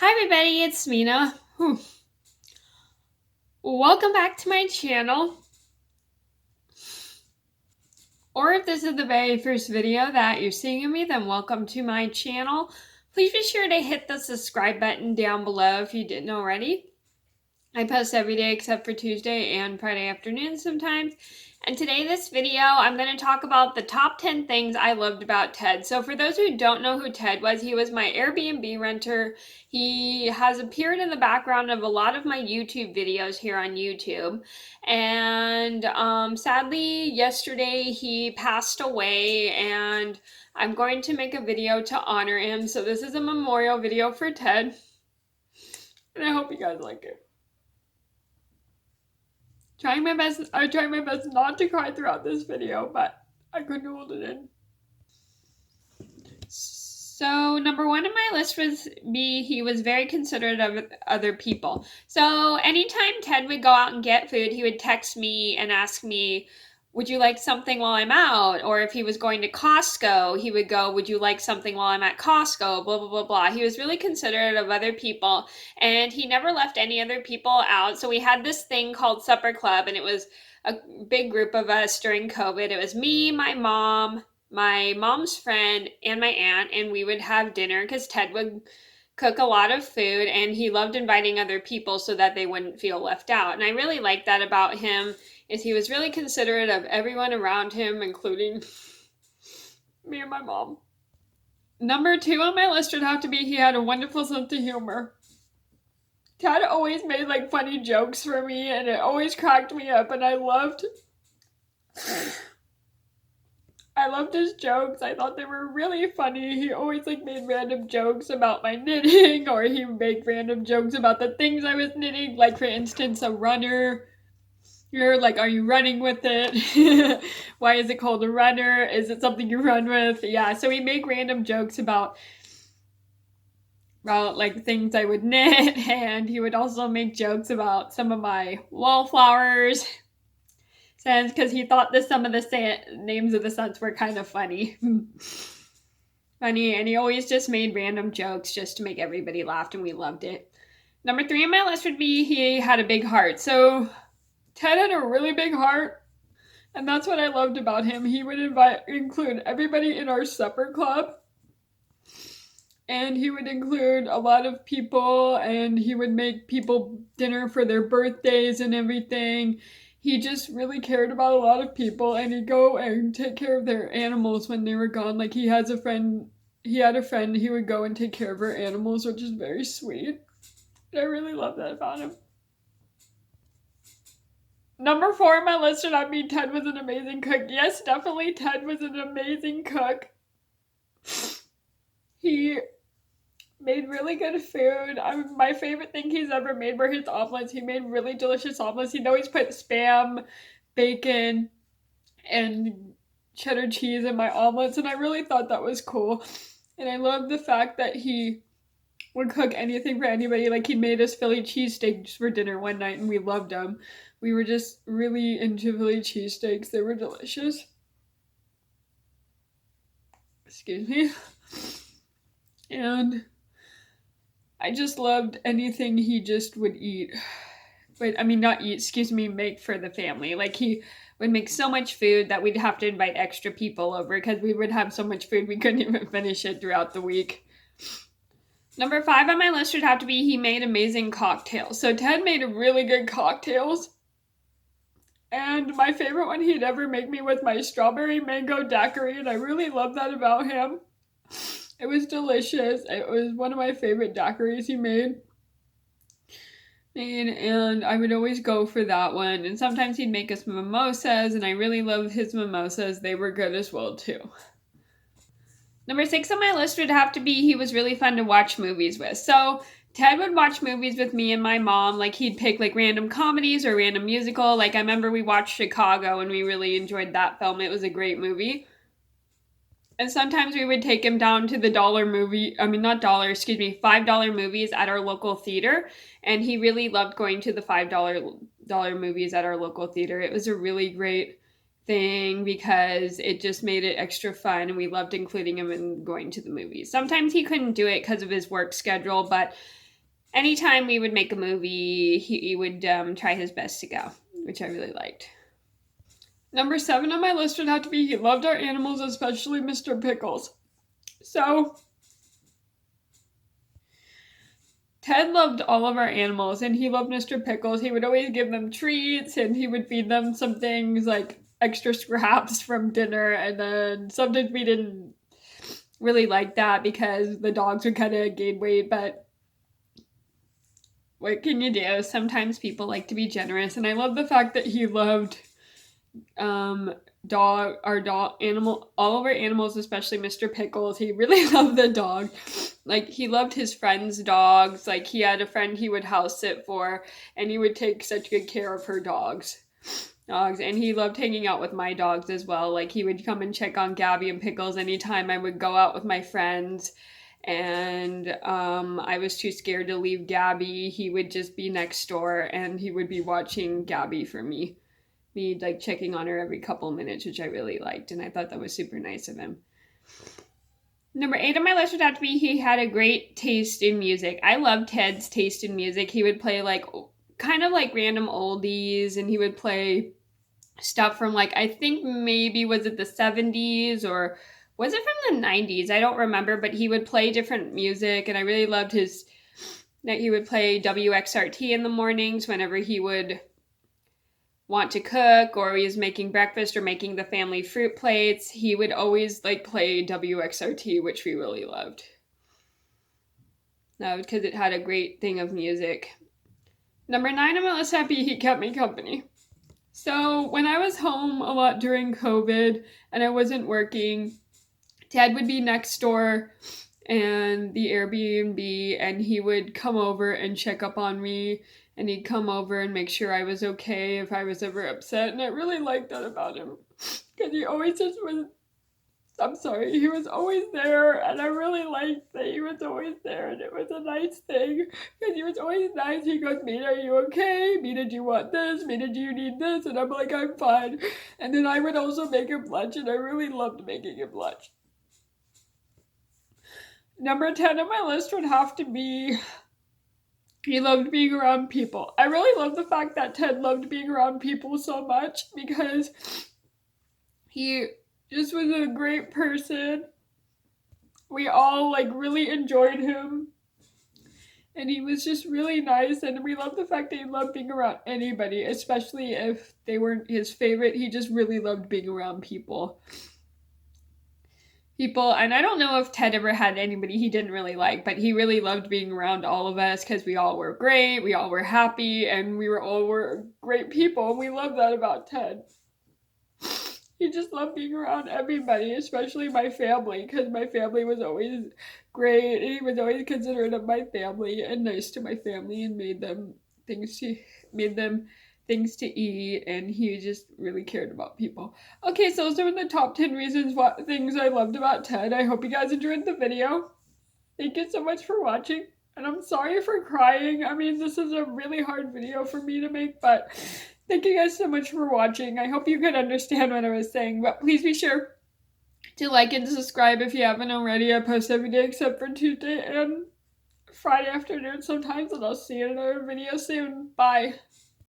Hi everybody, it's Mena. Welcome back to my channel. Or if this is the very first video that you're seeing of me, then welcome to my channel. Please be sure to hit the subscribe button down below if you didn't already. I post every day except for Tuesday and Friday afternoons sometimes. And today, this video, I'm going to talk about the top 10 things I loved about Ted. So for those who don't know who Ted was, he was my Airbnb renter. He has appeared in the background of a lot of my YouTube videos here on YouTube. And sadly, yesterday he passed away, and I'm going to make a video to honor him. So this is a memorial video for Ted. And I hope you guys like it. I tried my best not to cry throughout this video, but I couldn't hold it in. So number one on my list was he was very considerate of other people. So anytime Ted would go out and get food, he would text me and ask me, would you like something while I'm out? Or if he was going to Costco, he would go, would you like something while I'm at Costco? Blah, blah, blah, blah. He was really considerate of other people, and he never left any other people out. So we had this thing called Supper Club, and it was a big group of us during COVID. It was me, my mom's friend, and my aunt, and we would have dinner because Ted would cook a lot of food, and he loved inviting other people so that they wouldn't feel left out. And I really liked that about him, is he was really considerate of everyone around him, including me and my mom. Number two on my list would have to be he had a wonderful sense of humor. Ted always made like funny jokes for me, and it always cracked me up, and I loved his jokes. I thought they were really funny. He always like made random jokes about my knitting, or he would make random jokes about the things I was knitting. Like for instance, a runner. You're like, are you running with it? Why is it called a runner? Is it something you run with? Yeah, so he make random jokes about like things I would knit, and he would also make jokes about some of my wallflowers scents because he thought that some of the names of the scents were kind of funny. Funny, and he always just made random jokes just to make everybody laugh, and we loved it. Number three on my list would be he had a big heart. So Ted had a really big heart, and that's what I loved about him. He would include everybody in our supper club, and he would include a lot of people, and he would make people dinner for their birthdays and everything. He just really cared about a lot of people, and he'd go and take care of their animals when they were gone. Like he had a friend, he would go and take care of her animals, which is very sweet. And I really love that about him. Number four on my list should not be Ted was an amazing cook. Yes, definitely Ted was an amazing cook. He made really good food. My favorite thing he's ever made were his omelets. He made really delicious omelets. He'd always put Spam, bacon, and cheddar cheese in my omelets, and I really thought that was cool. And I love the fact that he would cook anything for anybody. Like he made us Philly cheesesteaks for dinner one night, and we loved them. We were just really into Philly cheesesteaks. They were delicious. Excuse me. And I just loved anything he just would eat. But I mean, not eat, excuse me, make for the family. Like he would make so much food that we'd have to invite extra people over because we would have so much food we couldn't even finish it throughout the week. Number five on my list would have to be he made amazing cocktails. So Ted made really good cocktails. And my favorite one he'd ever make me was my strawberry mango daiquiri, and I really love that about him. It was delicious. It was one of my favorite daiquiris he made. And I would always go for that one. And sometimes he'd make us mimosas, and I really love his mimosas. They were good as well, too. Number six on my list would have to be he was really fun to watch movies with. So Ted would watch movies with me and my mom. Like he'd pick like random comedies or random musical. Like I remember we watched Chicago, and we really enjoyed that film. It was a great movie. And sometimes we would take him down to the $5 movies at our local theater. And he really loved going to the $5 movies at our local theater. It was a really great thing because it just made it extra fun, and we loved including him in going to the movies. Sometimes he couldn't do it because of his work schedule, but anytime we would make a movie, he would try his best to go, which I really liked. Number 7 on my list would have to be he loved our animals, especially Mr. Pickles. So, Ted loved all of our animals, and he loved Mr. Pickles. He would always give them treats, and he would feed them some things like extra scraps from dinner, and then sometimes we didn't really like that because the dogs would kind of gain weight, but what can you do? Sometimes people like to be generous, and I love the fact that he loved all of our animals, especially Mr. Pickles. He really loved the dog. Like, he loved his friends' dogs. Like, he had a friend he would house sit for, and he would take such good care of her dogs. And he loved hanging out with my dogs as well. Like, he would come and check on Gabby and Pickles anytime I would go out with my friends, and I was too scared to leave Gabby. He would just be next door, and he would be watching Gabby for me like checking on her every couple minutes, which I really liked, and I thought that was super nice of him. Number 8 on my list would have to be he had a great taste in music. I loved Ted's taste in music. He would play like kind of like random oldies, and he would play stuff from like, I think maybe was it the 70s or was it from the 90s? I don't remember, but he would play different music, and I really loved that he would play WXRT in the mornings whenever he would want to cook, or he was making breakfast or making the family fruit plates. He would always like play WXRT, which we really loved. No, because it had a great thing of music. Number 9, I'm most happy he kept me company. So when I was home a lot during COVID and I wasn't working, Dad would be next door and the Airbnb, and he would come over and check up on me, and he'd come over and make sure I was okay if I was ever upset, and I really liked that about him, because he always just was, he was always there, and I really liked that he was always there, and it was a nice thing, because he was always nice. He goes, Mena, are you okay? Mena, do you want this? Mena, do you need this? And I'm like, I'm fine. And then I would also make him lunch, and I really loved making him lunch. Number 10 on my list would have to be he loved being around people. I really love the fact that Ted loved being around people so much, because he just was a great person. We all like really enjoyed him, and he was just really nice, and we love the fact that he loved being around anybody, especially if they weren't his favorite. He just really loved being around people, and I don't know if Ted ever had anybody he didn't really like, but he really loved being around all of us because we all were great, we all were happy, and we were great people, and we love that about Ted. He just loved being around everybody, especially my family, because my family was always great, and he was always considerate of my family and nice to my family, and made them things to eat, and he just really cared about people. Okay, so those are the top 10 things I loved about Ted. I hope you guys enjoyed the video. Thank you so much for watching, and I'm sorry for crying. I mean, this is a really hard video for me to make, but thank you guys so much for watching. I hope you could understand what I was saying, but please be sure to like and subscribe if you haven't already. I post every day except for Tuesday and Friday afternoon sometimes, and I'll see you in another video soon. Bye.